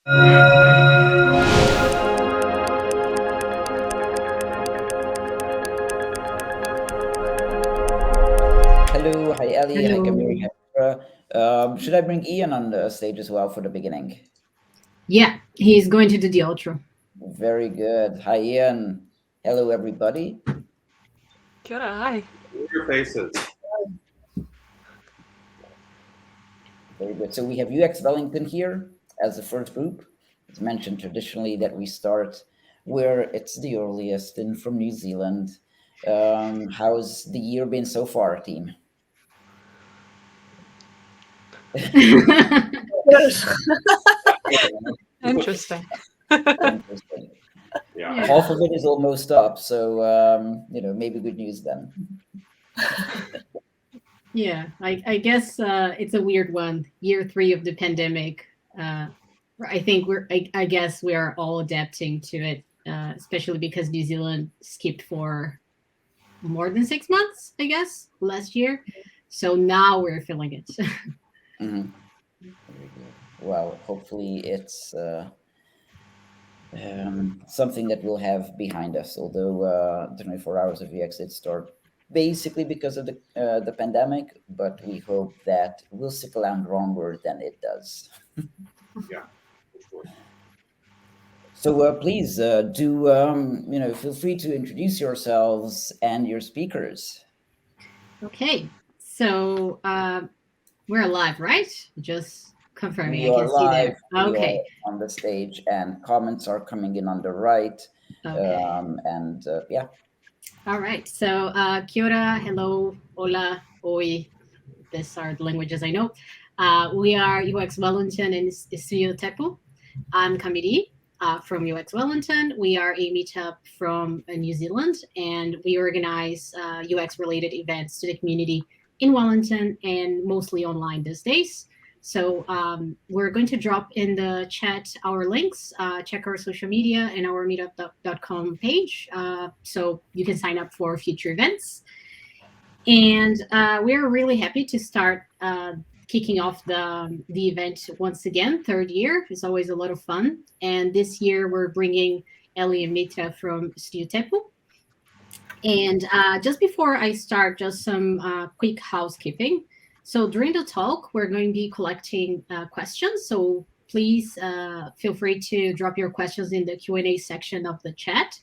Hello, hi Ellie, hi Camille, Hello. hi Mitra. Should I bring Ian on the stage as well for the beginning? Yeah, he's going to do the outro. Very good. Hi Ian. Hello everybody. Kia ora, hi. Your faces. Very good. So we have UX Wellington here as the first group. It's mentioned traditionally that we start where it's the earliest and from New Zealand. How's the year been so far, team? Interesting. Interesting. Yeah. Half of it is almost up, so maybe good news then. Yeah, I guess it's a weird one. Year 3 of the pandemic. I think I guess we are all adapting to it, especially because New Zealand skipped for more than 6 months, I guess, last year. So now we're feeling it. Mhm. Very good. Well, hopefully it's something that we'll have behind us. Although 24 hours of UX did start basically because of the pandemic, but we hope that we'll stick around longer than it does. Yeah. Of course. So please do feel free to introduce yourselves and your speakers. Okay, so we're live, right? Just confirming. We I are can see live. there. We Okay. are on the stage, and comments are coming in on the right. Okay. Yeah. All right. So, kia ora, hello, hola, oi. These are the languages I know. We are UX Wellington and Studio Tepo. I'm Kamiri from UX Wellington. We are a meetup from New Zealand, and we organize UX related events to the community in Wellington and mostly online these days. So we're going to drop in the chat our links. Check our social media and our meetup.com page so you can sign up for future events. And we're really happy to start kicking off the event once again, third year. It's always a lot of fun. And this year we're bringing Ellie and Mitra from Studio Tempo. And just before I start, just some quick housekeeping. So during the talk, we're going to be collecting questions. So please feel free to drop your questions in the Q&A section of the chat.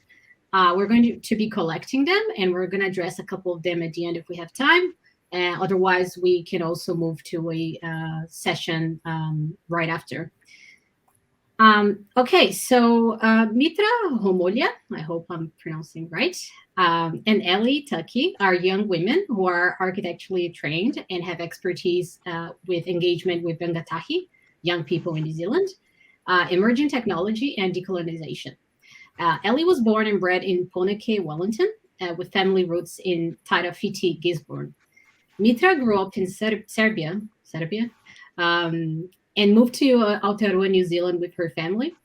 We're going to be collecting them, and we're going to address a couple of them at the end if we have time. Otherwise, we can also move to a session right after. Okay, so Mitra, Homolja, I hope I'm pronouncing right, and Ellie, Tuckey are young women who are architecturally trained and have expertise with engagement with Rangatahi, young people in New Zealand, emerging technology, and decolonization. Ellie was born and bred in Poneke, Wellington, with family roots in Tairafiti, Gisborne. Mitra grew up in Serbia, and moved to Aotearoa, New Zealand with her family.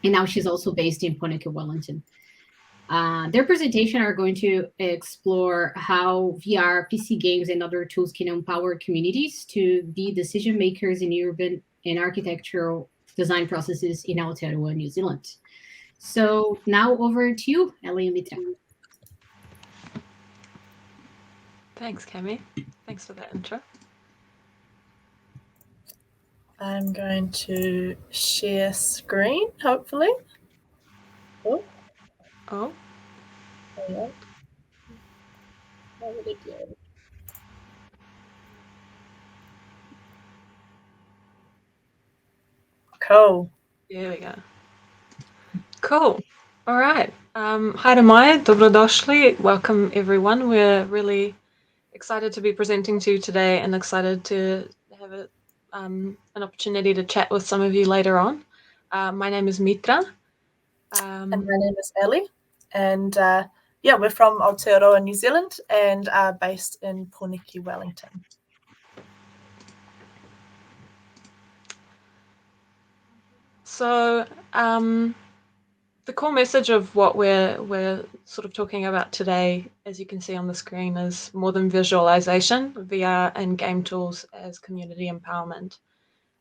And now she's also based in Poneke, Wellington. Their presentation are going to explore how VR, PC games, and other tools can empower communities to be decision makers in urban and architectural design processes in Aotearoa, New Zealand. So now over to you, Ellie and Mitra. Thanks, Cami. Thanks for that intro. I'm going to share screen, hopefully. Oh. Yeah. How would it go? Cool. There we go. Cool. All right. Haere mai, dobrodošli. Welcome, everyone. We're really excited to be presenting to you today and excited to have an opportunity to chat with some of you later on. My name is Mitra. And my name is Ellie. And we're from Aotearoa, New Zealand, and are based in Poneke, Wellington. So the core message of what we're sort of talking about today, as you can see on the screen, is more than visualization, VR and game tools as community empowerment.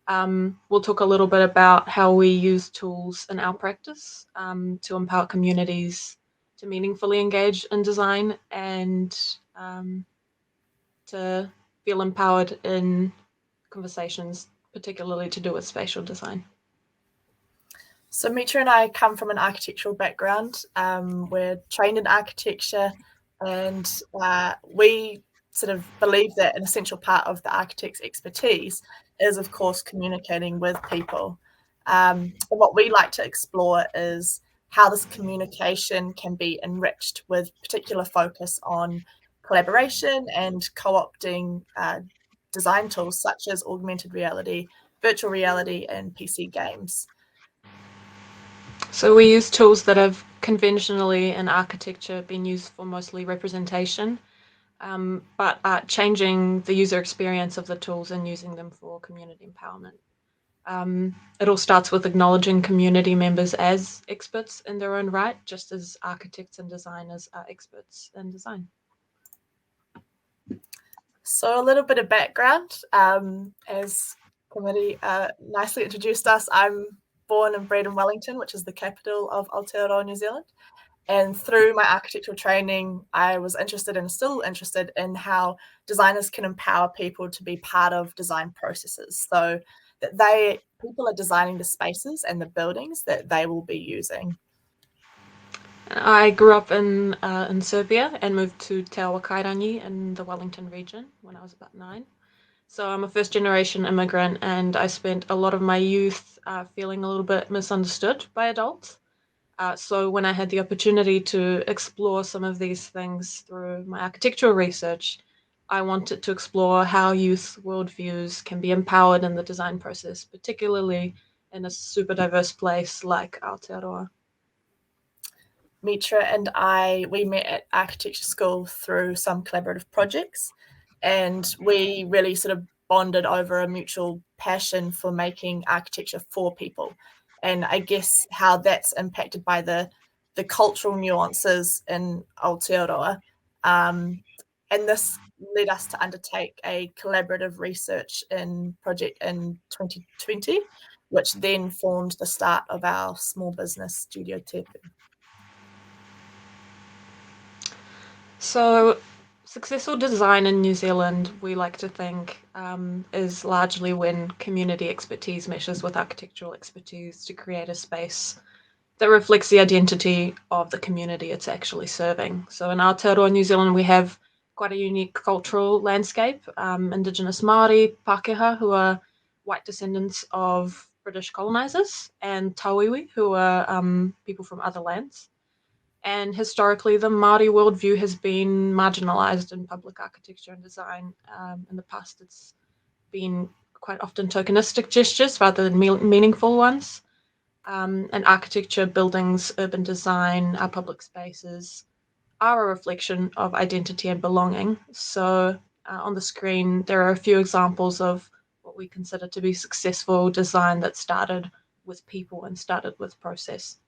We'll talk a little bit about how we use tools in our practice to empower communities to meaningfully engage in design and to feel empowered in conversations, particularly to do with spatial design. So Mitra and I come from an architectural background. We're trained in architecture, and we sort of believe that an essential part of the architect's expertise is, of course, communicating with people. And what we like to explore is how this communication can be enriched with particular focus on collaboration and co-opting design tools such as augmented reality, virtual reality, and PC games. So we use tools that have conventionally in architecture been used for mostly representation, but are changing the user experience of the tools and using them for community empowerment. It all starts with acknowledging community members as experts in their own right, just as architects and designers are experts in design. So a little bit of background, as committee nicely introduced us, I'm born and bred in Wellington, which is the capital of Aotearoa, New Zealand. And through my architectural training, I was interested and still interested in how designers can empower people to be part of design processes, so that people are designing the spaces and the buildings that they will be using. I grew up in Serbia and moved to Te Awakairangi in the Wellington region when I was about 9. So I'm a first-generation immigrant, and I spent a lot of my youth feeling a little bit misunderstood by adults. So when I had the opportunity to explore some of these things through my architectural research, I wanted to explore how youth worldviews can be empowered in the design process, particularly in a super diverse place like Aotearoa. Mitra and we met at architecture school through some collaborative projects, and we really sort of bonded over a mutual passion for making architecture for people. And I guess how that's impacted by the cultural nuances in Aotearoa. And this led us to undertake a collaborative research project in 2020, which then formed the start of our small business Studio Tepu. So successful design in New Zealand, we like to think, is largely when community expertise meshes with architectural expertise to create a space that reflects the identity of the community it's actually serving. So in Aotearoa, New Zealand, we have quite a unique cultural landscape. Indigenous Māori, Pākehā, who are white descendants of British colonisers, and Tauiwi, who are people from other lands. And historically, the Māori worldview has been marginalised in public architecture and design. In the past, it's been quite often tokenistic gestures rather than meaningful ones. And architecture, buildings, urban design, our public spaces are a reflection of identity and belonging. So on the screen, there are a few examples of what we consider to be successful design that started with people and started with process.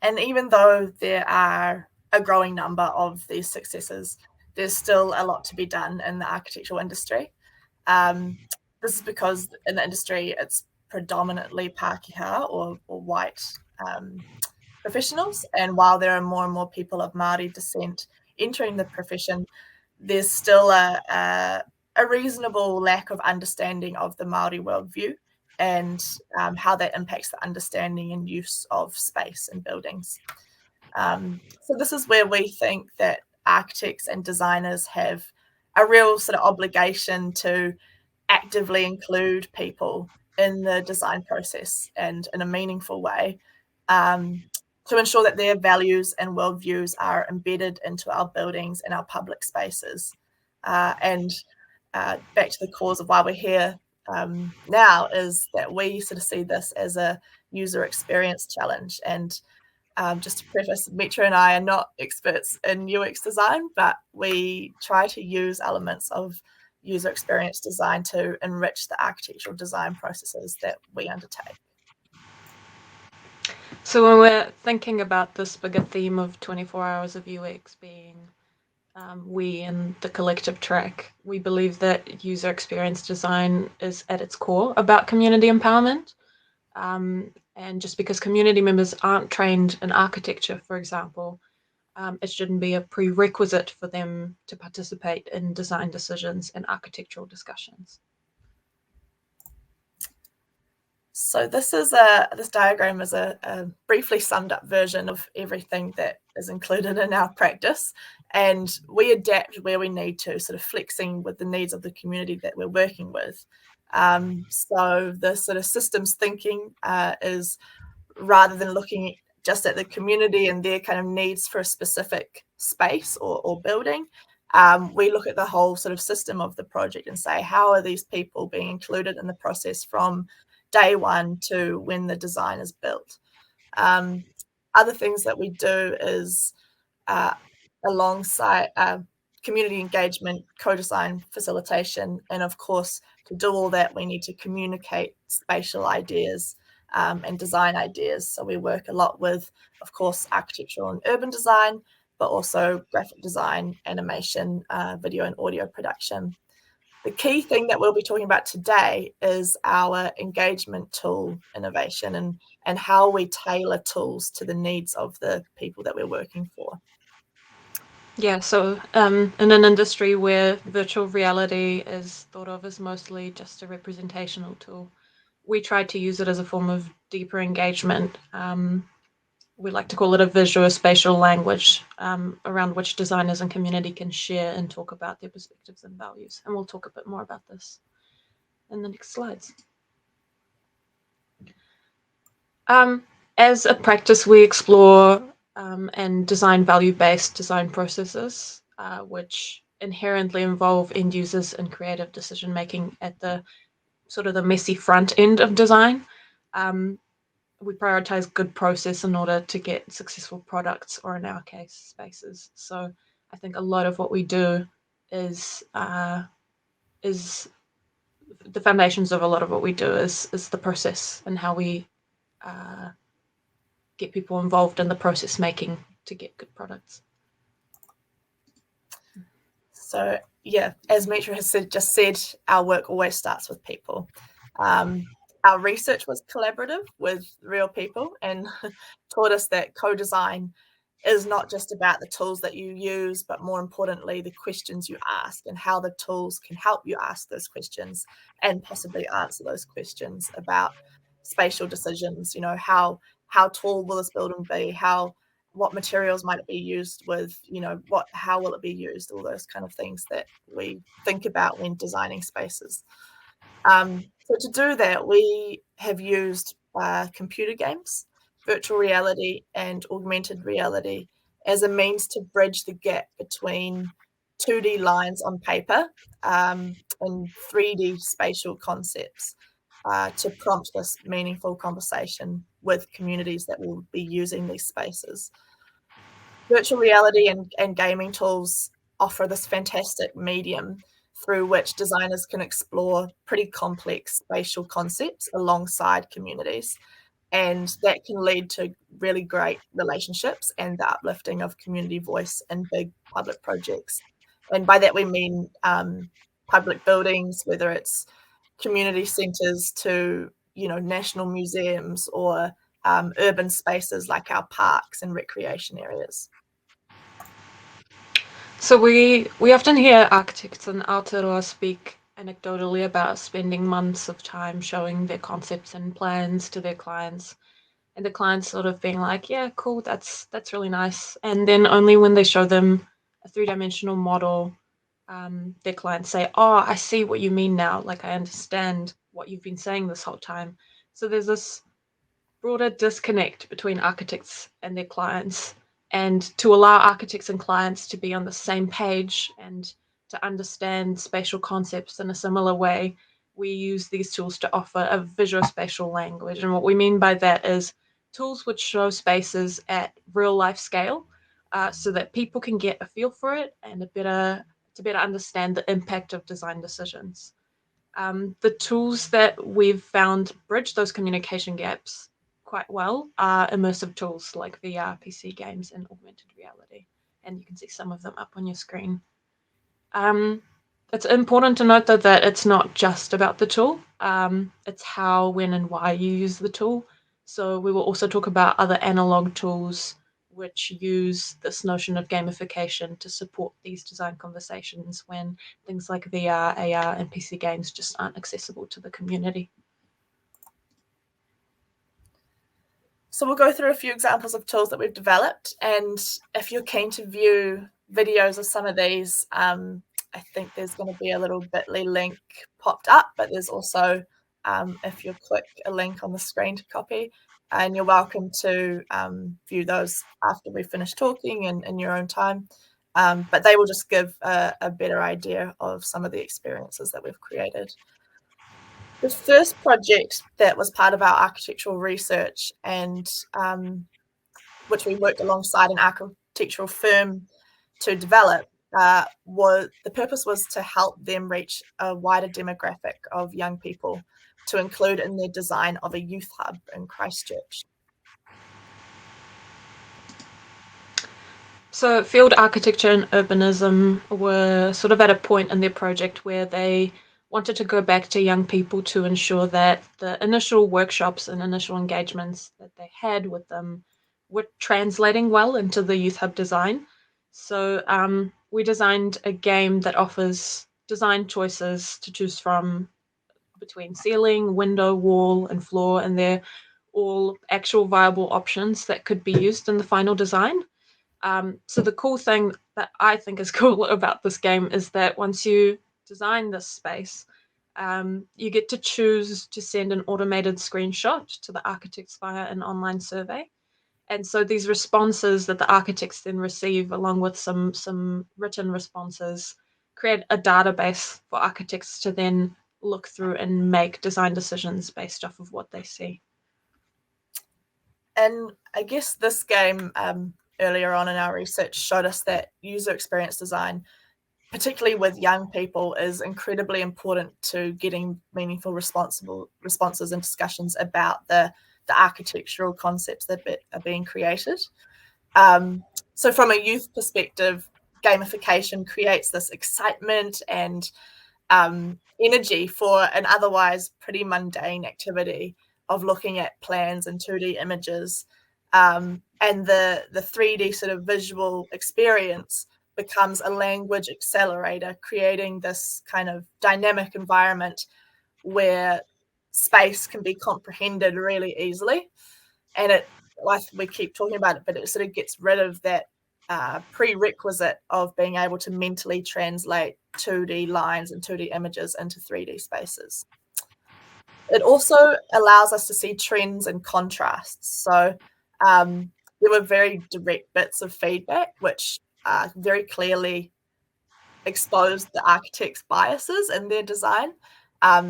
And even though there are a growing number of these successes, there's still a lot to be done in the architectural industry. This is because in the industry, it's predominantly Pākehā or white professionals. And while there are more and more people of Māori descent entering the profession, there's still a reasonable lack of understanding of the Māori worldview and how that impacts the understanding and use of space and buildings. So this is where we think that architects and designers have a real sort of obligation to actively include people in the design process and in a meaningful way, to ensure that their values and worldviews are embedded into our buildings and our public spaces. And back to the cause of why we're here now is that we sort of see this as a user experience challenge. And just to preface, Mitra and I are not experts in UX design, but we try to use elements of user experience design to enrich the architectural design processes that we undertake. So when we're thinking about this bigger theme of 24 hours of UX being we in the collective track, we believe that user experience design is at its core about community empowerment. And just because community members aren't trained in architecture, for example, it shouldn't be a prerequisite for them to participate in design decisions and architectural discussions. So this diagram is a briefly summed up version of everything that is included in our practice, and we adapt where we need to, sort of flexing with the needs of the community that we're working with. So the sort of systems thinking is, rather than looking just at the community and their kind of needs for a specific space or building, we look at the whole sort of system of the project and say, how are these people being included in the process from day one to when the design is built? Other things that we do is alongside community engagement, co-design, facilitation, and of course, to do all that, we need to communicate spatial ideas and design ideas. So we work a lot with, of course, architectural and urban design, but also graphic design, animation, video and audio production. The key thing that we'll be talking about today is our engagement tool innovation and how we tailor tools to the needs of the people that we're working for. Yeah, so in an industry where virtual reality is thought of as mostly just a representational tool, we try to use it as a form of deeper engagement. We like to call it a visual spatial language around which designers and community can share and talk about their perspectives and values. And we'll talk a bit more about this in the next slides. As a practice, we explore and design value-based design processes, which inherently involve end users and creative decision-making at the sort of the messy front end of design. We prioritize good process in order to get successful products, or in our case, spaces. So I think a lot of what we do is the foundations of a lot of what we do is the process and how we get people involved in the process making to get good products. So yeah, as Mitra has just said, our work always starts with people. Our research was collaborative with real people and taught us that co-design is not just about the tools that you use, but more importantly, the questions you ask and how the tools can help you ask those questions and possibly answer those questions about spatial decisions. You know, how tall will this building be? What materials might it be used with? You know, how will it be used? All those kind of things that we think about when designing spaces. So to do that, we have used computer games, virtual reality, and augmented reality as a means to bridge the gap between 2D lines on paper and 3D spatial concepts to prompt this meaningful conversation with communities that will be using these spaces. Virtual reality and gaming tools offer this fantastic medium through which designers can explore pretty complex spatial concepts alongside communities. And that can lead to really great relationships and the uplifting of community voice in big public projects. And by that we mean public buildings, whether it's community centres to, you know, national museums or urban spaces like our parks and recreation areas. So we often hear architects in Aotearoa speak anecdotally about spending months of time showing their concepts and plans to their clients, and the clients sort of being like, yeah, cool, that's really nice. And then only when they show them a 3-dimensional model, their clients say, oh, I see what you mean now. Like, I understand what you've been saying this whole time. So there's this broader disconnect between architects and their clients. And to allow architects and clients to be on the same page and to understand spatial concepts in a similar way, we use these tools to offer a visual spatial language. And what we mean by that is tools which show spaces at real life scale so that people can get a feel for it and to better understand the impact of design decisions. The tools that we've found bridge those communication gaps quite well are immersive tools like VR, PC games, and augmented reality. and you can see some of them up on your screen. It's important to note, though, that it's not just about the tool. It's how, when, and why you use the tool. So we will also talk about other analog tools which use this notion of gamification to support these design conversations when things like VR, AR, and PC games just aren't accessible to the community. So we'll go through a few examples of tools that we've developed, and if you're keen to view videos of some of these, I think there's going to be a little bit.ly link popped up, but there's also, if you click a link on the screen to copy, and you're welcome to view those after we finish talking and in your own time. But they will just give a better idea of some of the experiences that we've created. The first project that was part of our architectural research, and which we worked alongside an architectural firm to develop, the purpose was to help them reach a wider demographic of young people to include in their design of a youth hub in Christchurch. So field architecture and urbanism were sort of at a point in their project where they wanted to go back to young people to ensure that the initial workshops and initial engagements that they had with them were translating well into the youth hub design. So we designed a game that offers design choices to choose from between ceiling, window, wall, and floor, and they're all actual viable options that could be used in the final design. So the cool thing that I think is cool about this game is that once you design this space, you get to choose to send an automated screenshot to the architects via an online survey. And so these responses that the architects then receive, along with some written responses, create a database for architects to then look through and make design decisions based off of what they see. And I guess this game, earlier on in our research, showed us that user experience design, particularly with young people, is incredibly important to getting meaningful responses and discussions about the architectural concepts that are being created. So from a youth perspective, gamification creates this excitement and energy for an otherwise pretty mundane activity of looking at plans and 2D images. And the 3D sort of visual experience becomes a language accelerator, creating this kind of dynamic environment where space can be comprehended really easily. And it, like we keep talking about it, but it sort of gets rid of that prerequisite of being able to mentally translate 2D lines and 2D images into 3D spaces. It also allows us to see trends and contrasts. So there were very direct bits of feedback which very clearly exposed the architects' biases in their design.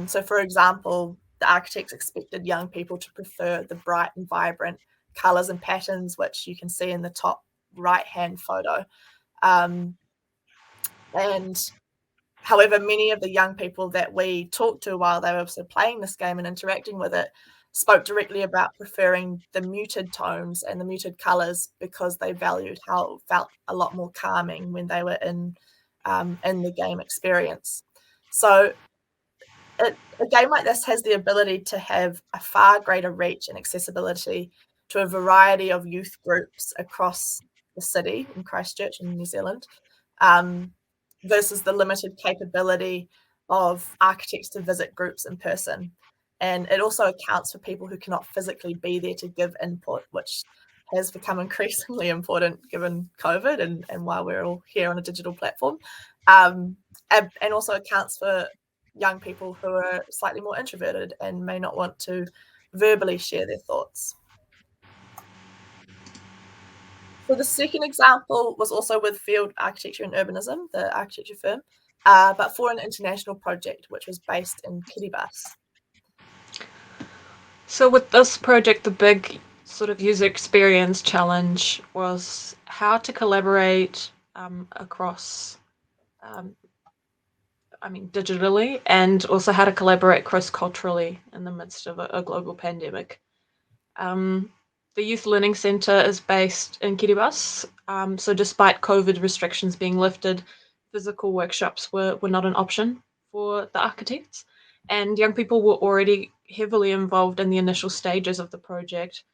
So for example, the architects expected young people to prefer the bright and vibrant colours and patterns, which you can see in the top right-hand photo. And however, many of the young people that we talked to while they were also playing this game and interacting with it spoke directly about preferring the muted tones and the muted colours because they valued how it felt a lot more calming when they were in the game experience. So a game like this has the ability to have a far greater reach and accessibility to a variety of youth groups across the city in Christchurch in New Zealand, versus the limited capability of architects to visit groups in person. And it also accounts for people who cannot physically be there to give input, which has become increasingly important given COVID and while we're all here on a digital platform. And also accounts for young people who are slightly more introverted and may not want to verbally share their thoughts. So the second example was also with Field Architecture and Urbanism, the architecture firm, but for an international project which was based in Kiribati. So with this project, the big sort of user experience challenge was how to collaborate across, digitally, and also how to collaborate cross-culturally in the midst of a global pandemic. the Youth Learning Centre is based in Kiribati. So despite COVID restrictions being lifted, physical workshops were not an option for the architects. And young people were already heavily involved in the initial stages of the project.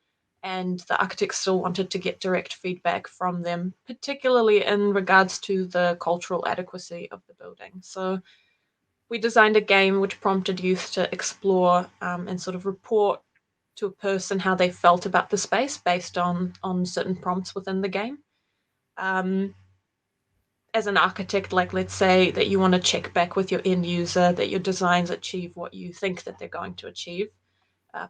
And the architects still wanted to get direct feedback from them, particularly in regards to the cultural adequacy of the building. So we designed a game which prompted youth to explore and sort of report to a person how they felt about the space based on certain prompts within the game. As an architect, like let's say that you want to check back with your end user that your designs achieve what you think that they're going to achieve,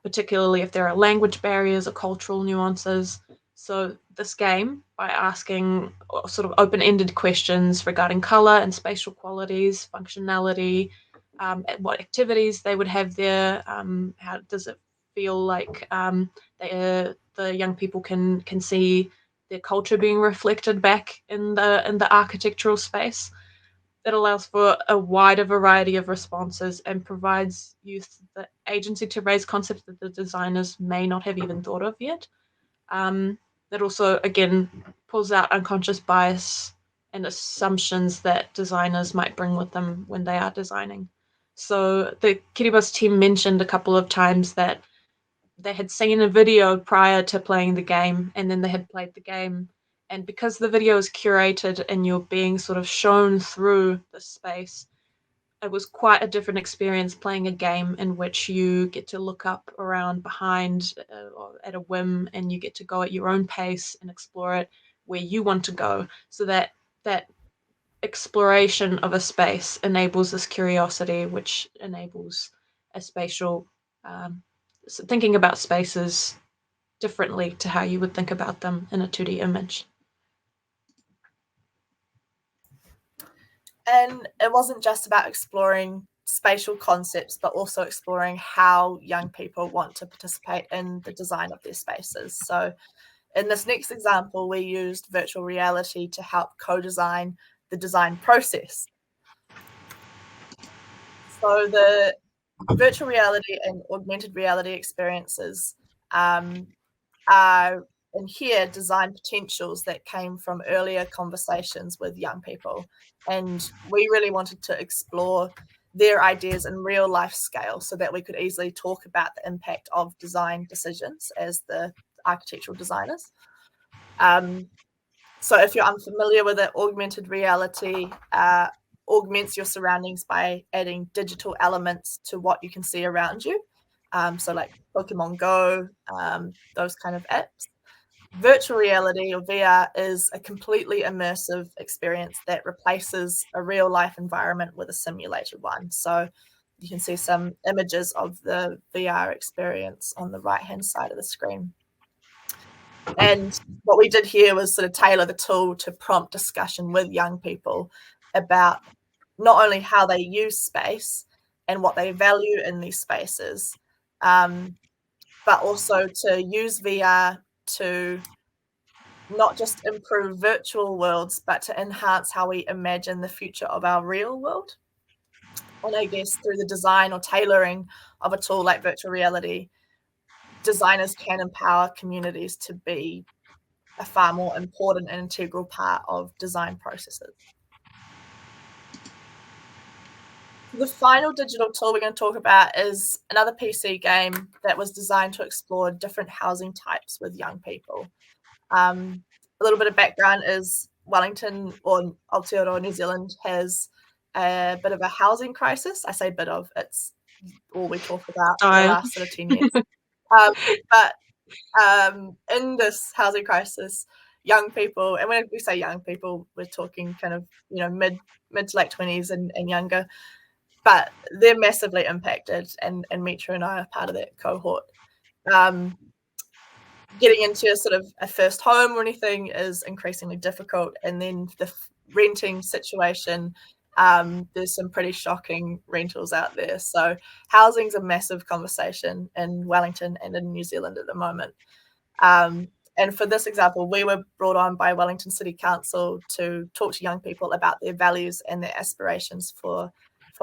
particularly if there are language barriers or cultural nuances. So this game, by asking sort of open-ended questions regarding color and spatial qualities, functionality, what activities they would have there, how does it feel like the young people can see their culture being reflected back in the architectural space. It allows for a wider variety of responses and provides youth the agency to raise concepts that the designers may not have even thought of yet. It also, again, pulls out unconscious bias and assumptions that designers might bring with them when they are designing. So the Kiribati team mentioned a couple of times that they had seen a video prior to playing the game, and then they had played the game. And because the video is curated and you're being sort of shown through the space, it was quite a different experience playing a game in which you get to look up around behind at a whim, and you get to go at your own pace and explore it where you want to go. So that exploration of a space enables this curiosity, which enables a spatial thinking about spaces differently to how you would think about them in a 2D image. And it wasn't just about exploring spatial concepts, but also exploring how young people want to participate in the design of their spaces. So in this next example, we used virtual reality to help co-design the design process. So the virtual reality and augmented reality experiences are in here design potentials that came from earlier conversations with young people. And we really wanted to explore their ideas in real life scale so that we could easily talk about the impact of design decisions as the architectural designers. So if you're unfamiliar with it, augmented reality augments your surroundings by adding digital elements to what you can see around you. So like Pokemon Go, those kind of apps. Virtual reality or VR is a completely immersive experience that replaces a real life environment with a simulated one. So you can see some images of the VR experience on the right-hand side of the screen. And what we did here was sort of tailor the tool to prompt discussion with young people about not only how they use space and what they value in these spaces, but also to use VR to not just improve virtual worlds, but to enhance how we imagine the future of our real world. And I guess through the design or tailoring of a tool like virtual reality, designers can empower communities to be a far more important and integral part of design processes. The final digital tool we're going to talk about is another PC game that was designed to explore different housing types with young people. A little bit of background is Wellington or Aotearoa, New Zealand has a bit of a housing crisis. I say bit of, it's all we talk about for the last sort of 10 years. But in this housing crisis, young people, and when we say young people, we're talking kind of, mid to late 20s and younger, but they're massively impacted, and Mitra and I are part of that cohort. Getting into a sort of a first home or anything is increasingly difficult, and then the renting situation, there's some pretty shocking rentals out there. So housing's a massive conversation in Wellington and in New Zealand at the moment. And for this example, we were brought on by Wellington City Council to talk to young people about their values and their aspirations for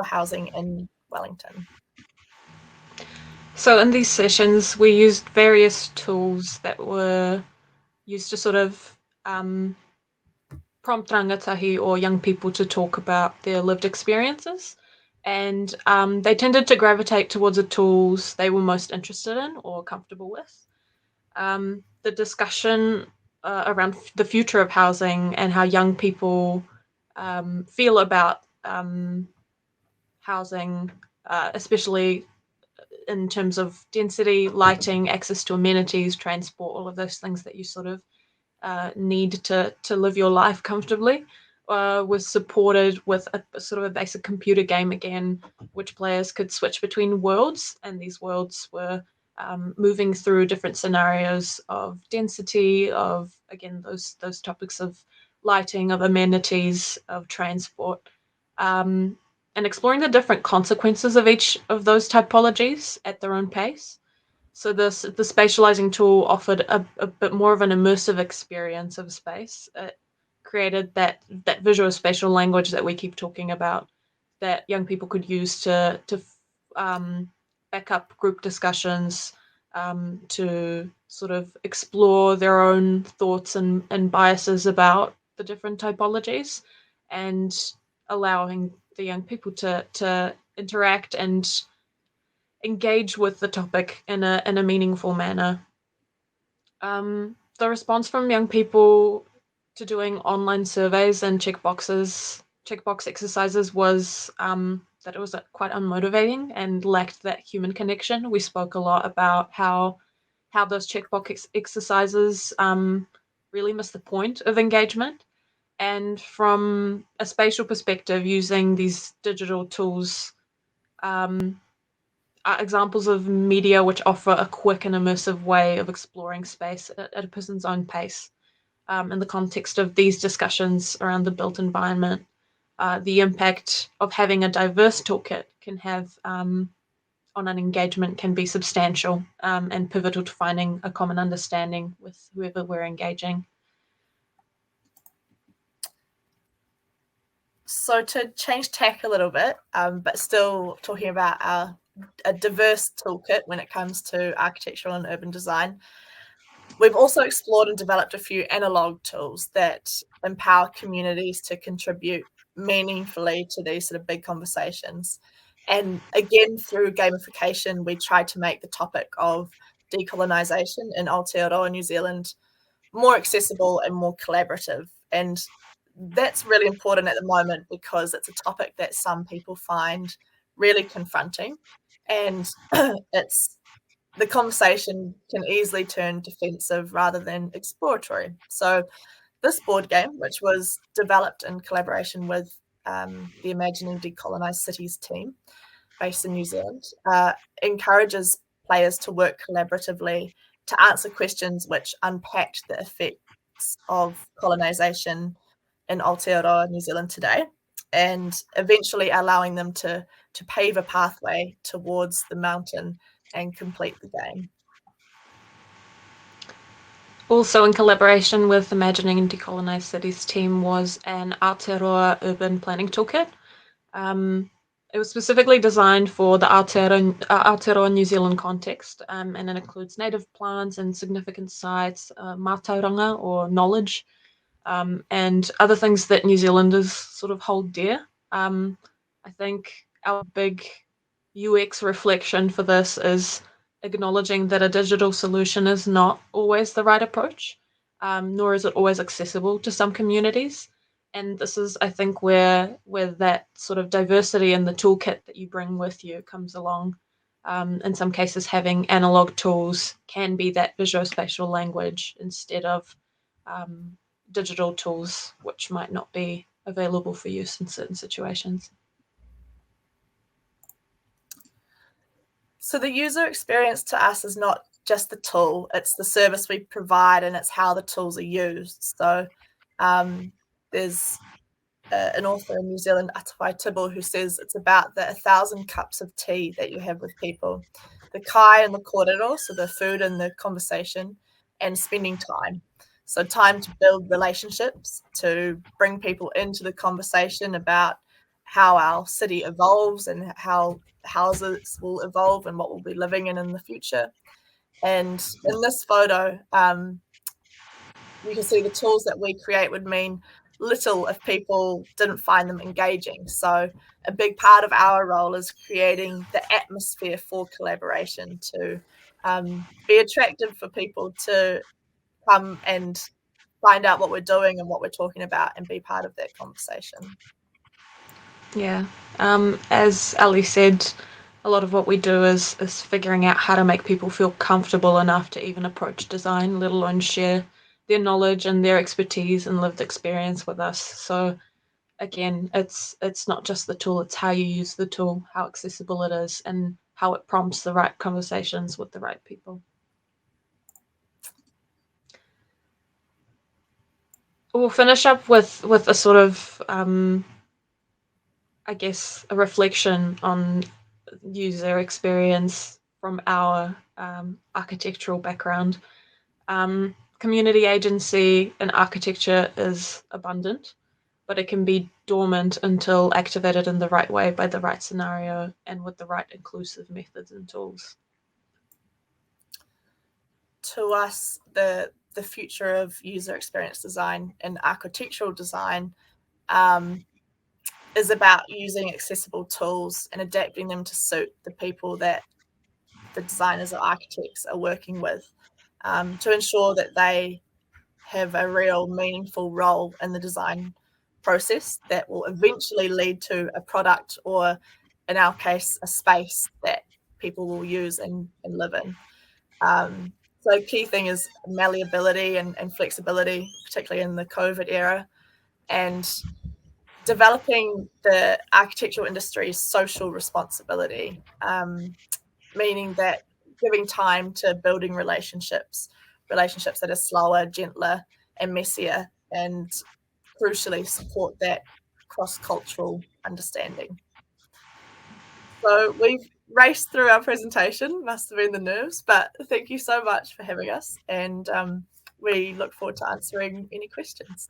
housing in Wellington. So in these sessions, we used various tools that were used to sort of prompt rangatahi or young people to talk about their lived experiences. And they tended to gravitate towards the tools they were most interested in or comfortable with. The discussion around the future of housing and how young people feel about housing, especially in terms of density, lighting, access to amenities, transport, all of those things that you sort of need to live your life comfortably, was supported with a sort of a basic computer game again, which players could switch between worlds, and these worlds were moving through different scenarios of density, of again those topics of lighting, of amenities, of transport, and exploring the different consequences of each of those typologies at their own pace. So the spatializing tool offered a bit more of an immersive experience of space. It created that visual spatial language that we keep talking about, that young people could use to back up group discussions, to sort of explore their own thoughts and biases about the different typologies, and allowing the young people to interact and engage with the topic in a meaningful manner. The response from young people to doing online surveys and checkbox exercises was that it was quite unmotivating and lacked that human connection. We spoke a lot about how those checkbox exercises really miss the point of engagement. And from a spatial perspective, using these digital tools are examples of media which offer a quick and immersive way of exploring space at a person's own pace. In the context of these discussions around the built environment, the impact of having a diverse toolkit can have on an engagement can be substantial, and pivotal to finding a common understanding with whoever we're engaging. So to change tack a little bit, but still talking about a diverse toolkit when it comes to architectural and urban design, we've also explored and developed a few analog tools that empower communities to contribute meaningfully to these sort of big conversations. And again, through gamification, we tried to make the topic of decolonisation in Aotearoa, New Zealand, more accessible and more collaborative. And that's really important at the moment because it's a topic that some people find really confronting, and it's the conversation can easily turn defensive rather than exploratory. So this board game, which was developed in collaboration with the Imagining Decolonised Cities team based in New Zealand, encourages players to work collaboratively to answer questions which unpacked the effects of colonisation in Aotearoa, New Zealand today, and eventually allowing them to pave a pathway towards the mountain and complete the game. Also in collaboration with Imagining Decolonised Cities team was an Aotearoa urban planning toolkit. It was specifically designed for the Aotearoa New Zealand context, and it includes native plants and significant sites, mātauranga or knowledge, and other things that New Zealanders sort of hold dear. I think our big UX reflection for this is acknowledging that a digital solution is not always the right approach, nor is it always accessible to some communities. And this is, I think, where that sort of diversity in the toolkit that you bring with you comes along. In some cases, having analog tools can be that visuospatial language instead of digital tools, which might not be available for use in certain situations. So the user experience to us is not just the tool, it's the service we provide and it's how the tools are used. So there's an author in New Zealand, Atawai Tibble, who says it's about the 1,000 cups of tea that you have with people. The kai and the kōrero, so the food and the conversation, and spending time. So time to build relationships, to bring people into the conversation about how our city evolves and how houses will evolve and what we'll be living in the future. And in this photo, you can see the tools that we create would mean little if people didn't find them engaging. So a big part of our role is creating the atmosphere for collaboration to be attractive for people to come and find out what we're doing and what we're talking about and be part of that conversation. Yeah. As Ellie said, a lot of what we do is figuring out how to make people feel comfortable enough to even approach design, let alone share their knowledge and their expertise and lived experience with us. So again, it's not just the tool, it's how you use the tool, how accessible it is, and how it prompts the right conversations with the right people. We'll finish up with a sort of, I guess, a reflection on user experience from our architectural background. Community agency in architecture is abundant, but it can be dormant until activated in the right way by the right scenario and with the right inclusive methods and tools. To us, the future of user experience design and architectural design is about using accessible tools and adapting them to suit the people that the designers or architects are working with, to ensure that they have a real meaningful role in the design process that will eventually lead to a product or, in our case, a space that people will use and live in. So key thing is malleability and flexibility, particularly in the COVID era, and developing the architectural industry's social responsibility, meaning that giving time to building relationships that are slower, gentler, and messier, and crucially support that cross-cultural understanding. So we've raced through our presentation, must have been the nerves, but thank you so much for having us, and we look forward to answering any questions.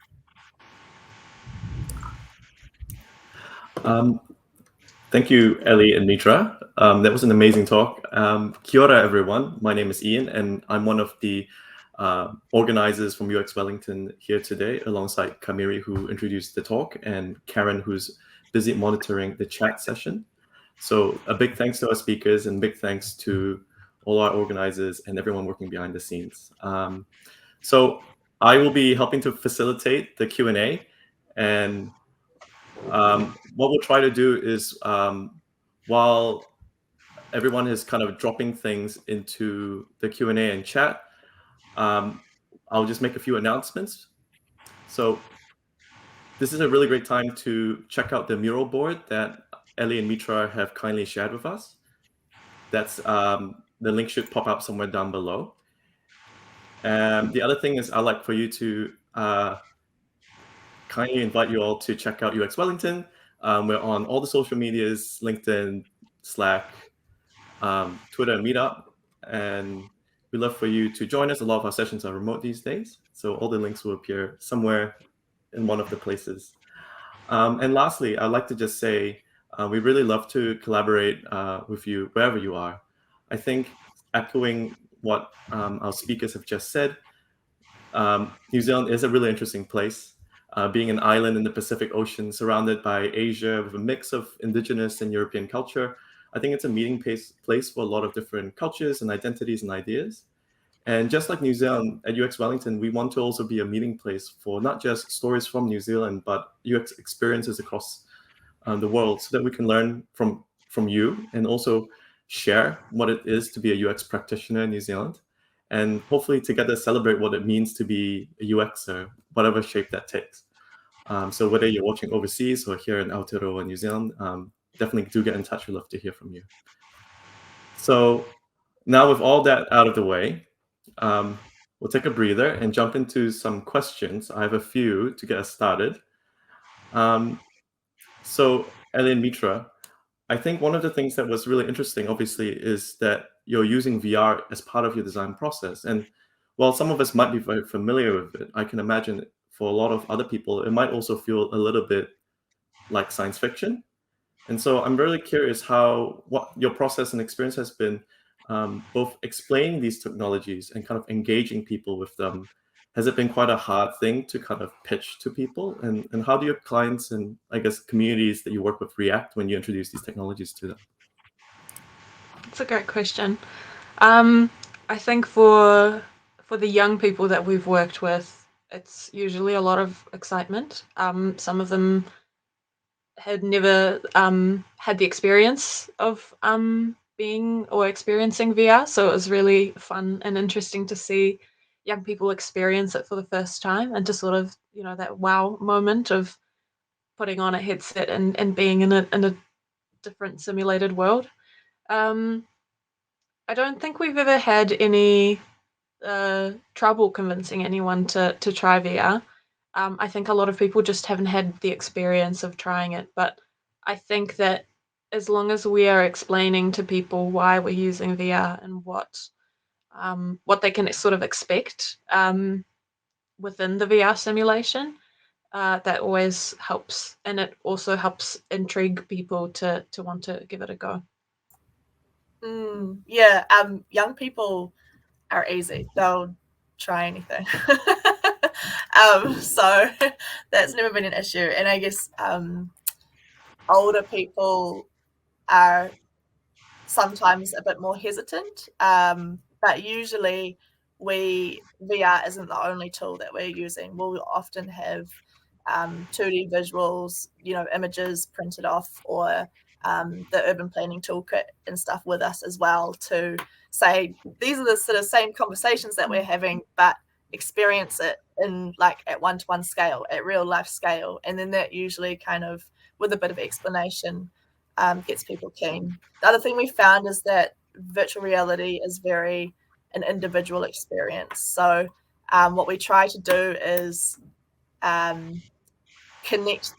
Thank you, Ellie and Mitra. That was an amazing talk. Kia ora, everyone. My name is Ian, and I'm one of the organizers from UX Wellington here today, alongside Kamiri, who introduced the talk, and Karen, who's busy monitoring the chat session. So a big thanks to our speakers, and big thanks to all our organizers and everyone working behind the scenes. So I will be helping to facilitate the Q&A, and what we'll try to do is, while everyone is kind of dropping things into the Q&A and chat, I'll just make a few announcements. So this is a really great time to check out the mural board that Ellie and Mitra have kindly shared with us. That's the link should pop up somewhere down below. The other thing is, I'd like for you to kindly invite you all to check out UX Wellington. We're on all the social medias, LinkedIn, Slack, Twitter, and Meetup. And we'd love for you to join us. A lot of our sessions are remote these days, so all the links will appear somewhere in one of the places. And lastly, I'd like to just say, we really love to collaborate with you wherever you are. I think, echoing what our speakers have just said, New Zealand is a really interesting place. Being an island in the Pacific Ocean, surrounded by Asia with a mix of indigenous and European culture, I think it's a meeting place for a lot of different cultures and identities and ideas. And just like New Zealand, at UX Wellington, we want to also be a meeting place for not just stories from New Zealand, but UX experiences across the world, so that we can learn from you and also share what it is to be a UX practitioner in New Zealand, and hopefully together celebrate what it means to be a UXer, whatever shape that takes. So whether you're watching overseas or here in Aotearoa, New Zealand, definitely do get in touch. We'd love to hear from you. So now, with all that out of the way, we'll take a breather and jump into some questions. I have a few to get us started. So Ellie and Mitra, I think one of the things that was really interesting, obviously, is that you're using VR as part of your design process. And while some of us might be very familiar with it, I can imagine for a lot of other people, it might also feel a little bit like science fiction. And so I'm really curious what your process and experience has been, both explaining these technologies and kind of engaging people with them. Has it been quite a hard thing to kind of pitch to people? And how do your clients and, I guess, communities that you work with react when you introduce these technologies to them? That's a great question. I think for the young people that we've worked with, it's usually a lot of excitement. Some of them had never had the experience of being or experiencing VR, so it was really fun and interesting to see young people experience it for the first time and to sort of, that wow moment of putting on a headset and being in a different simulated world. I don't think we've ever had any trouble convincing anyone to try VR. I think a lot of people just haven't had the experience of trying it, but I think that as long as we are explaining to people why we're using VR and what they can sort of expect within the VR simulation, that always helps, and it also helps intrigue people to want to give it a go. Yeah, young people are easy. They'll try anything. So that's never been an issue. And I guess older people are sometimes a bit more hesitant. But usually VR isn't the only tool that we're using. We'll often have 2D visuals, images printed off, or the urban planning toolkit and stuff with us as well, to say these are the sort of same conversations that we're having, but experience it in like at one-to-one scale, at real life scale. And then that usually kind of, with a bit of explanation, gets people keen. The other thing we found is that virtual reality is very an individual experience. So what we try to do is connect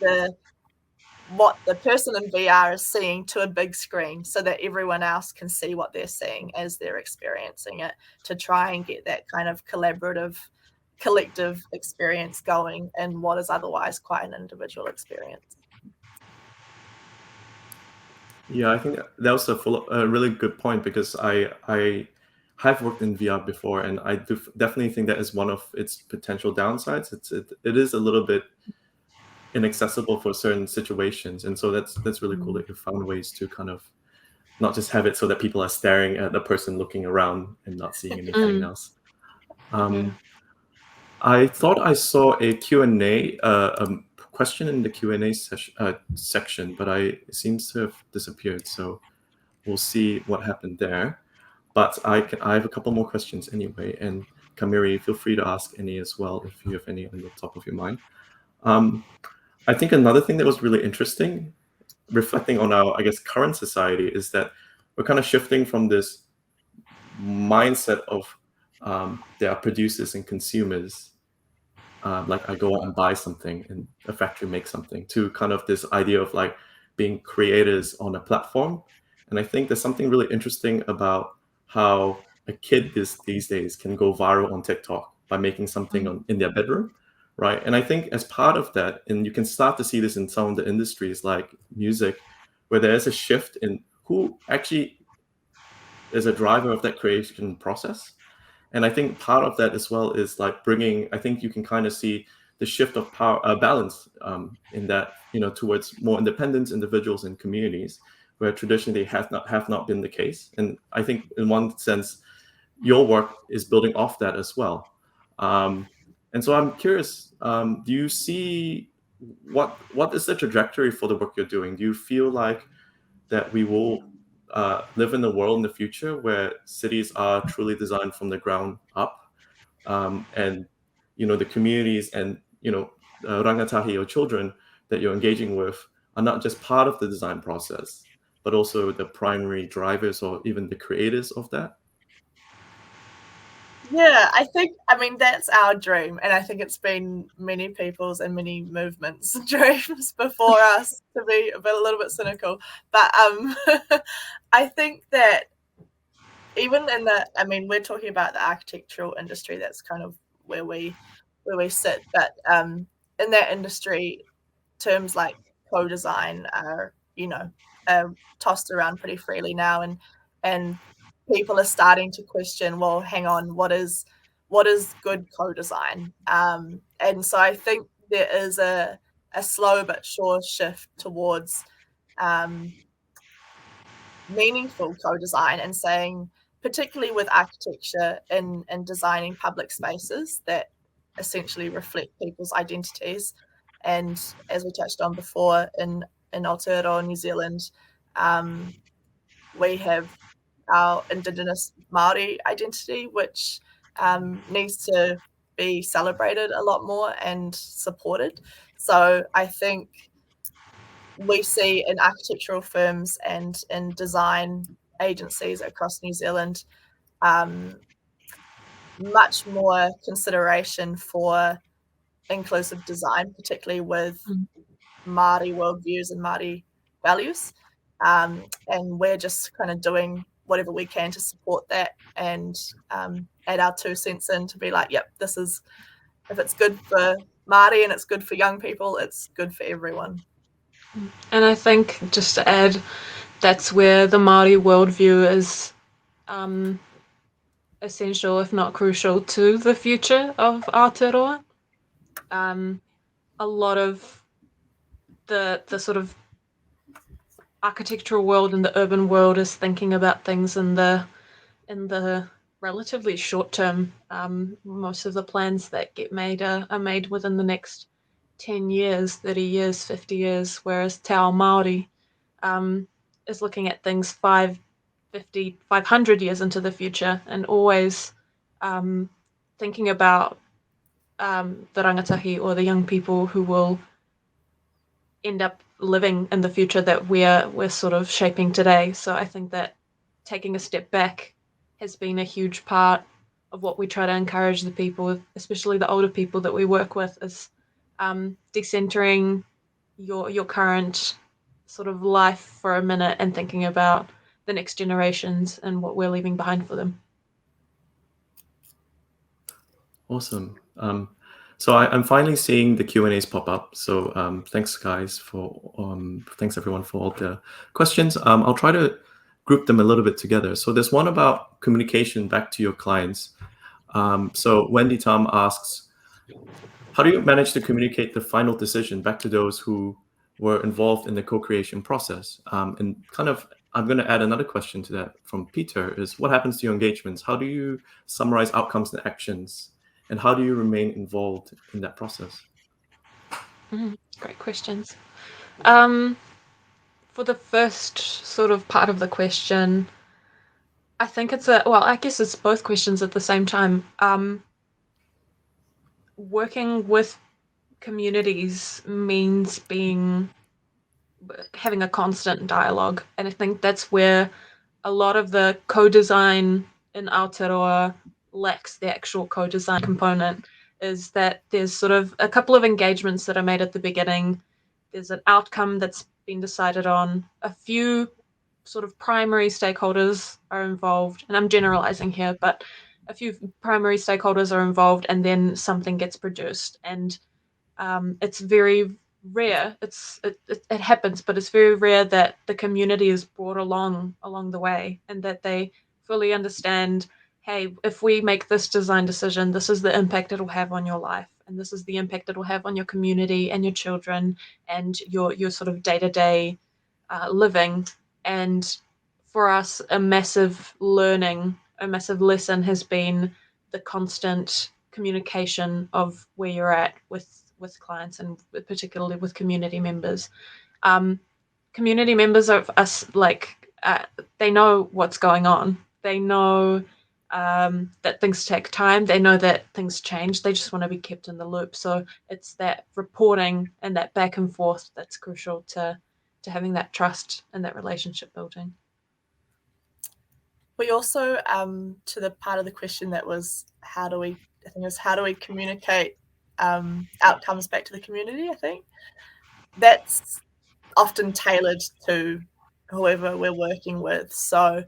what the person in VR is seeing to a big screen, so that everyone else can see what they're seeing as they're experiencing it, to try and get that kind of collaborative, collective experience going in what is otherwise quite an individual experience. Yeah, I think that was a really good point, because I have worked in VR before, and I do definitely think that is one of its potential downsides. It is a little bit inaccessible for certain situations, and so that's really cool that you found ways to kind of not just have it so that people are staring at the person looking around and not seeing anything else. I thought I saw a Q&A, question in the Q&A section, but it seems to have disappeared. So we'll see what happened there. But I have a couple more questions anyway. And Kamiri, feel free to ask any as well if you have any on the top of your mind. I think another thing that was really interesting, reflecting on our, I guess, current society, is that we're kind of shifting from this mindset of there are producers and consumers, like I go out and buy something and a factory makes something, to kind of this idea of like being creators on a platform. And I think there's something really interesting about how a kid these days can go viral on TikTok by making something in their bedroom, right? And I think as part of that, and you can start to see this in some of the industries like music, where there is a shift in who actually is a driver of that creation process. And I think part of that as well is like bringing, I think you can kind of see the shift of power balance in that, towards more independent individuals and communities, where traditionally have not been the case. And I think in one sense, your work is building off that as well. And so I'm curious, do you see what is the trajectory for the work you're doing? Do you feel like that we will live in a world in the future where cities are truly designed from the ground up, and the communities and rangatahi or children that you're engaging with are not just part of the design process, but also the primary drivers or even the creators of that? Yeah, I mean, that's our dream. And I think it's been many people's and many movements' dreams before us, to be a little bit cynical. But I think that even we're talking about the architectural industry, that's kind of where we sit. But in that industry, terms like co-design are, tossed around pretty freely now, and people are starting to question, well, hang on, what is good co-design? And so I think there is a slow but sure shift towards meaningful co-design and saying, particularly with architecture and designing public spaces that essentially reflect people's identities. And as we touched on before, in Aotearoa, New Zealand, we have our Indigenous Māori identity, which needs to be celebrated a lot more and supported. So I think we see in architectural firms and in design agencies across New Zealand much more consideration for inclusive design, particularly with Māori worldviews and Māori values. And we're just kind of doing whatever we can to support that and add our 2 cents in to be like, yep, this is, if it's good for Māori and it's good for young people, it's good for everyone. And I think, just to add, that's where the Māori worldview is essential, if not crucial, to the future of Aotearoa. A lot of the sort of architectural world and the urban world is thinking about things in the relatively short term. Most of the plans that get made are made within the next 10 years, 30 years, 50 years, whereas Te Ao Māori is looking at things 50, 500 years into the future, and always thinking about the rangatahi or the young people who will end up living in the future that we're sort of shaping today. So I think that taking a step back has been a huge part of what we try to encourage the people, especially the older people that we work with, is decentering your current sort of life for a minute and thinking about the next generations and what we're leaving behind for them. Awesome. So I'm finally seeing the Q&As pop up. So thanks, guys, thanks everyone for all the questions. I'll try to group them a little bit together. So there's one about communication back to your clients. So Wendy Tom asks, how do you manage to communicate the final decision back to those who were involved in the co-creation process? And kind of, I'm going to add another question to that from Peter, is what happens to your engagements? How do you summarize outcomes and actions? And how do you remain involved in that process? Great questions. For the first sort of part of the question, I think I guess it's both questions at the same time. Working with communities means having a constant dialogue, and I think that's where a lot of the co-design in Aotearoa lacks the actual co-design component, is that there's sort of a couple of engagements that are made at the beginning. There's an outcome that's been decided on. A few sort of primary stakeholders are involved, and I'm generalizing here, but a few primary stakeholders are involved, and then something gets produced. And it's very rare. It happens, but it's very rare that the community is brought along the way, and that they fully understand, hey, if we make this design decision, this is the impact it'll have on your life, and this is the impact it'll have on your community and your children and your sort of day-to-day living. And for us, a massive lesson has been the constant communication of where you're at with clients, and particularly with community members. Community members of us, they know what's going on. They know that things take time. They know that things change. They just want to be kept in the loop. So it's that reporting and that back and forth that's crucial to having that trust and that relationship building. We also, to the part of the question that was, how do we communicate outcomes back to the community? I think that's often tailored to whoever we're working with. So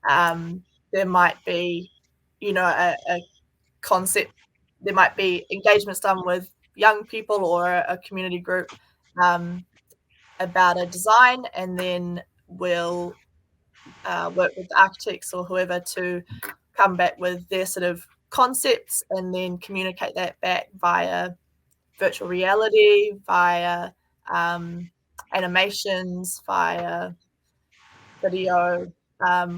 there might be, a concept. There might be engagements done with young people or a community group about a design, and then we'll work with the architects or whoever to come back with their sort of concepts and then communicate that back via virtual reality, via animations, via video,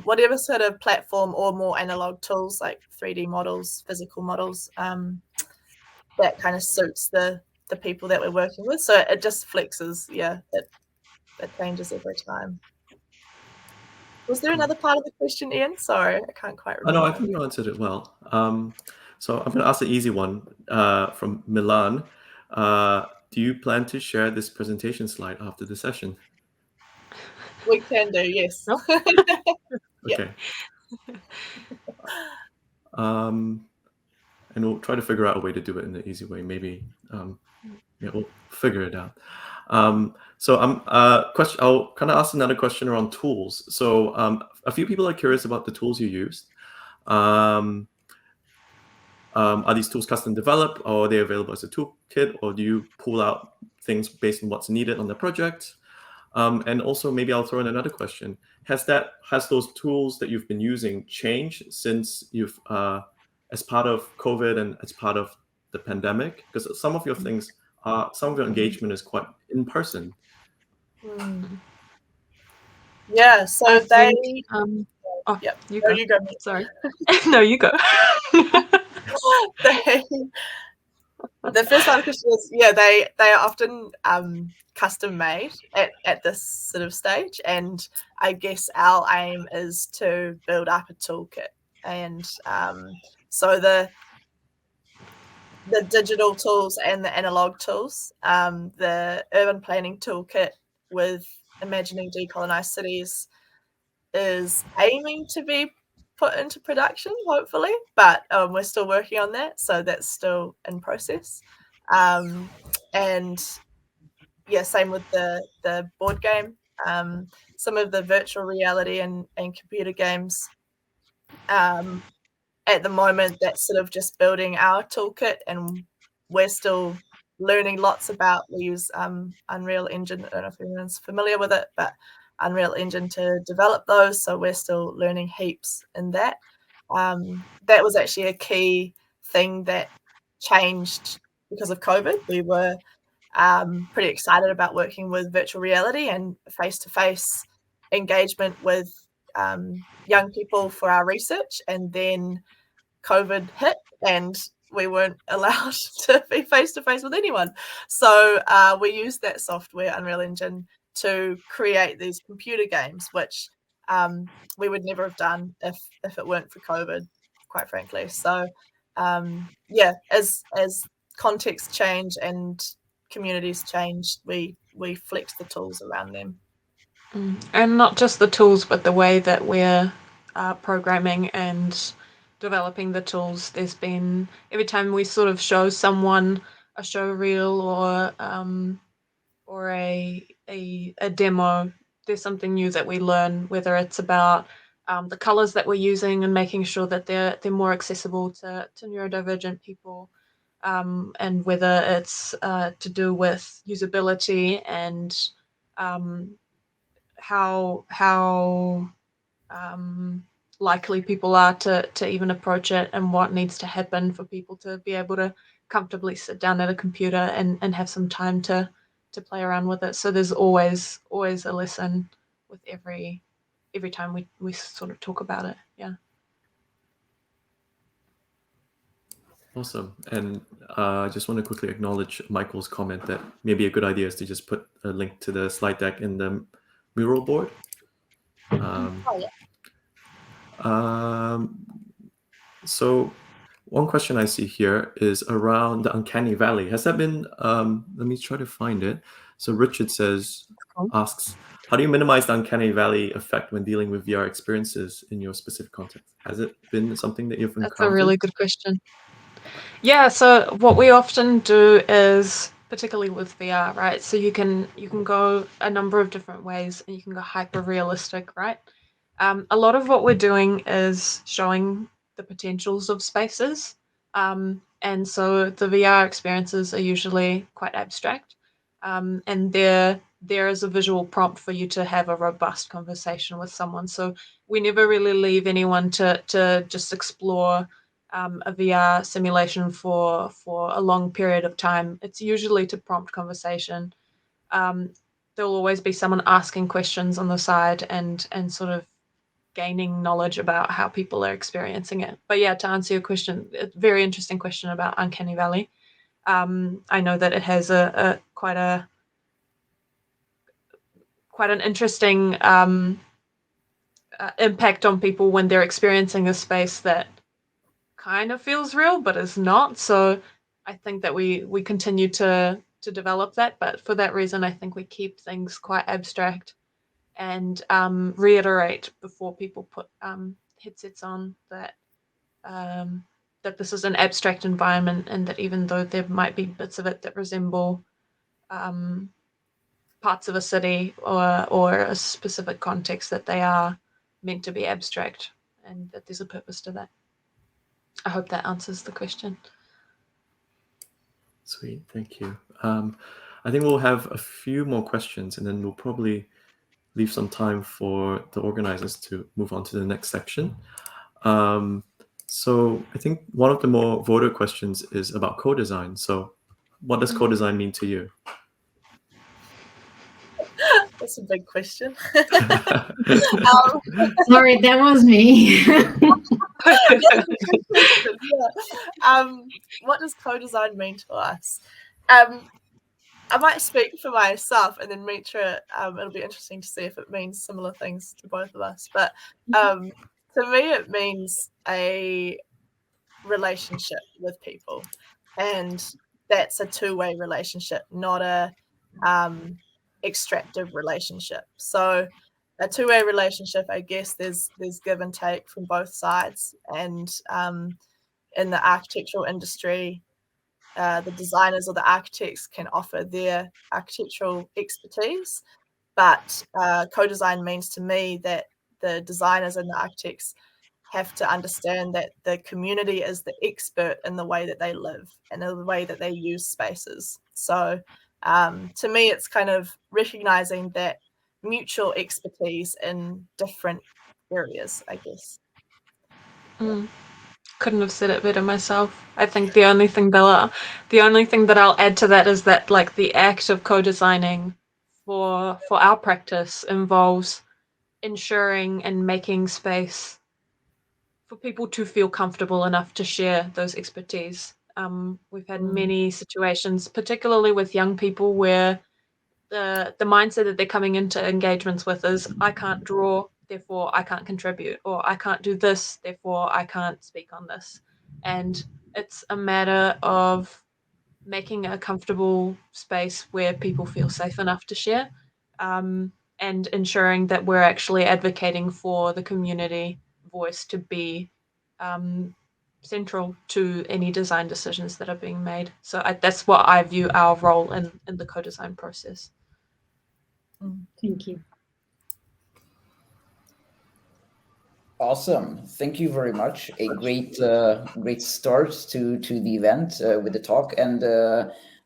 whatever sort of platform, or more analog tools like 3D models, physical models, that kind of suits the people that we're working with. So it just flexes, it changes every time. Was there another part of the question, Ian? Sorry, I can't quite Oh, remember. no, I think you answered it well. So I'm going to ask the easy one from Milan. Do you plan to share this presentation slide after the session? We can do, yes. Nope. Yeah. Okay. And we'll try to figure out a way to do it in the easy way. Maybe we'll figure it out. So I'll kind of ask another question around tools. So a few people are curious about the tools you used. Are these tools custom developed, or are they available as a toolkit, or do you pull out things based on what's needed on the project? And also, maybe I'll throw in another question: Has those tools that you've been using changed since you've, as part of COVID and as part of the pandemic? Because some of your things, some of your engagement is quite in person. Yeah. So I they. think, oh, Yep. you No, go. you go. Sorry. No, you go. The first line of question is, yeah, they are often custom made at this sort of stage, and I guess our aim is to build up a toolkit, and so the digital tools and the analog tools, the urban planning toolkit with imagining decolonized cities is aiming to be put into production, hopefully, but we're still working on that, so that's still in process. And yeah, same with the board game. Some of the virtual reality and computer games, at the moment, that's sort of just building our toolkit, and we're still learning lots about. We use Unreal Engine. I don't know if anyone's familiar with it, but Unreal Engine to develop those. So we're still learning heaps in that. That was actually a key thing that changed because of COVID. We were pretty excited about working with virtual reality and face-to-face engagement with young people for our research, and then COVID hit and we weren't allowed to be face-to-face with anyone. So we used that software, Unreal Engine, to create these computer games, which we would never have done if it weren't for COVID, quite frankly. So yeah, as contexts change and communities change, we flex the tools around them. And not just the tools, but the way that we're programming and developing the tools. There's been, every time we sort of show someone a show reel or a demo, there's something new that we learn, whether it's about the colors that we're using and making sure that they're more accessible to neurodivergent people, and whether it's to do with usability and how likely people are to even approach it, and what needs to happen for people to be able to comfortably sit down at a computer and have some time to play around with it. So there's always a lesson with every time we sort of talk about it. Yeah. Awesome. And I just want to quickly acknowledge Michael's comment that maybe a good idea is to just put a link to the slide deck in the mural board. So one question I see here is around the Uncanny Valley. Has that been, let me try to find it. So Richard asks, how do you minimize the Uncanny Valley effect when dealing with VR experiences in your specific context? Has it been something that you've encountered? That's a really good question. Yeah, so what we often do is, particularly with VR, right? So you can go a number of different ways, and you can go hyper realistic, right? A lot of what we're doing is showing the potentials of spaces, and so the VR experiences are usually quite abstract, and they're there is a visual prompt for you to have a robust conversation with someone. So we never really leave anyone to just explore a VR simulation for a long period of time. It's usually to prompt conversation. There'll always be someone asking questions on the side and sort of gaining knowledge about how people are experiencing it. But yeah, to answer your question, a very interesting question about Uncanny Valley. I know that it has quite an interesting impact on people when they're experiencing a space that kind of feels real but is not. So I think that we continue to develop that, but for that reason, I think we keep things quite abstract and reiterate before people put headsets on that that this is an abstract environment, and that even though there might be bits of it that resemble parts of a city or a specific context, that they are meant to be abstract and that there's a purpose to that. I hope that answers the question. Sweet, thank you. I think we'll have a few more questions, and then we'll probably leave some time for the organizers to move on to the next section. So I think one of the more voter questions is about co-design. So what does co-design mean to you? That's a big question. Sorry, that was me. What does co-design mean to us? I might speak for myself, and then Mitra, it'll be interesting to see if it means similar things to both of us. But to me, it means a relationship with people, and that's a two-way relationship, not a extractive relationship. So a two-way relationship, I guess there's give and take from both sides, and in the architectural industry, the designers or the architects can offer their architectural expertise, but co-design means to me that the designers and the architects have to understand that the community is the expert in the way that they live and in the way that they use spaces. So to me, it's kind of recognizing that mutual expertise in different areas, I guess. Couldn't have said it better myself. I think the only thing that I'll add to that is that, like, the act of co-designing for our practice involves ensuring and making space for people to feel comfortable enough to share those expertise. We've had many situations, particularly with young people, where the mindset that they're coming into engagements with is, I can't draw, therefore I can't contribute, or I can't do this, therefore I can't speak on this. And it's a matter of making a comfortable space where people feel safe enough to share, and ensuring that we're actually advocating for the community voice to be central to any design decisions that are being made. So that's what I view our role in the co-design process. Thank you. Awesome. Thank you very much. A great start to the event with the talk. And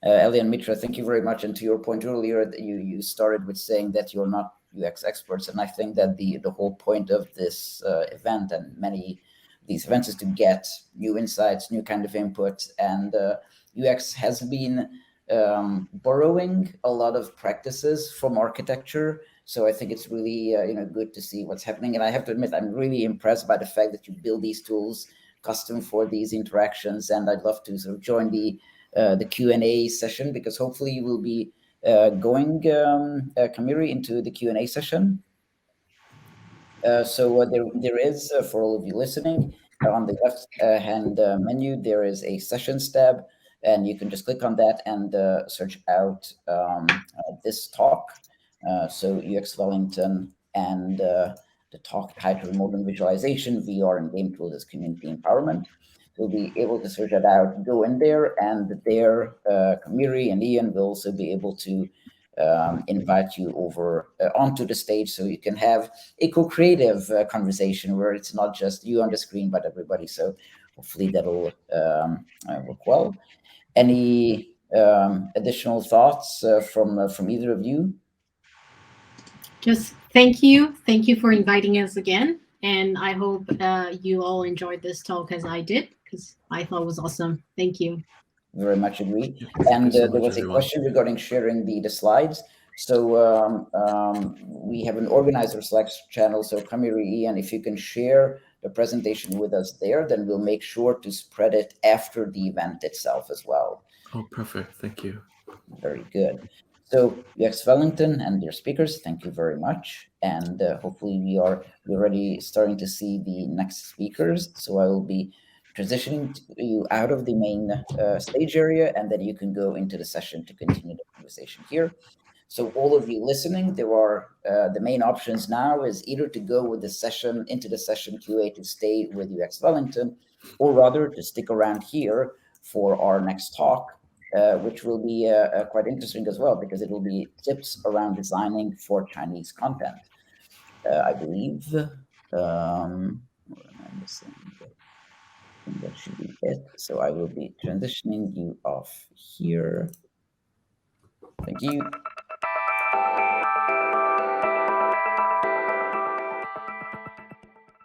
Ellie and Mitra, thank you very much. And to your point earlier, that you started with saying that you're not UX experts. And I think that the whole point of this event and many these events is to get new insights, new kind of input. And UX has been borrowing a lot of practices from architecture. So I think it's really good to see what's happening. And I have to admit, I'm really impressed by the fact that you build these tools custom for these interactions. And I'd love to sort of join the Q&A session, because hopefully you will be going, Kamiri, into the Q&A session. So there is, for all of you listening, on the left hand menu, there is a sessions tab, and you can just click on that and search out this talk. So UX Wellington and the talk title, Modern Visualization, VR and Game Tools as Community Empowerment. You'll be able to search that out, go in there, and there Kamiri and Ian will also be able to invite you over onto the stage, so you can have a co-creative conversation where it's not just you on the screen, but everybody. So hopefully that'll work well. Any additional thoughts from either of you? just thank you for inviting us again, and I hope you all enjoyed this talk as I did, because I thought it was awesome. Thank you. Very much agree. Thank And you so there much, was a everyone. question regarding sharing the slides. So we have an organizer Slack channel. So Kamiri, Ian, if you can share the presentation with us there, then we'll make sure to spread it after the event itself as well. Oh, perfect. Thank you. Very good. So UX Wellington and their speakers, thank you very much. And hopefully we're already starting to see the next speakers. So I will be transitioning you out of the main stage area, and then you can go into the session to continue the conversation here. So all of you listening, there are the main options now is either to go with the session into the session QA to stay with UX Wellington, or rather to stick around here for our next talk, which will be quite interesting as well, because it will be tips around designing for Chinese content. I believe. What am I missing? I think that should be it. So I will be transitioning you off here. Thank you.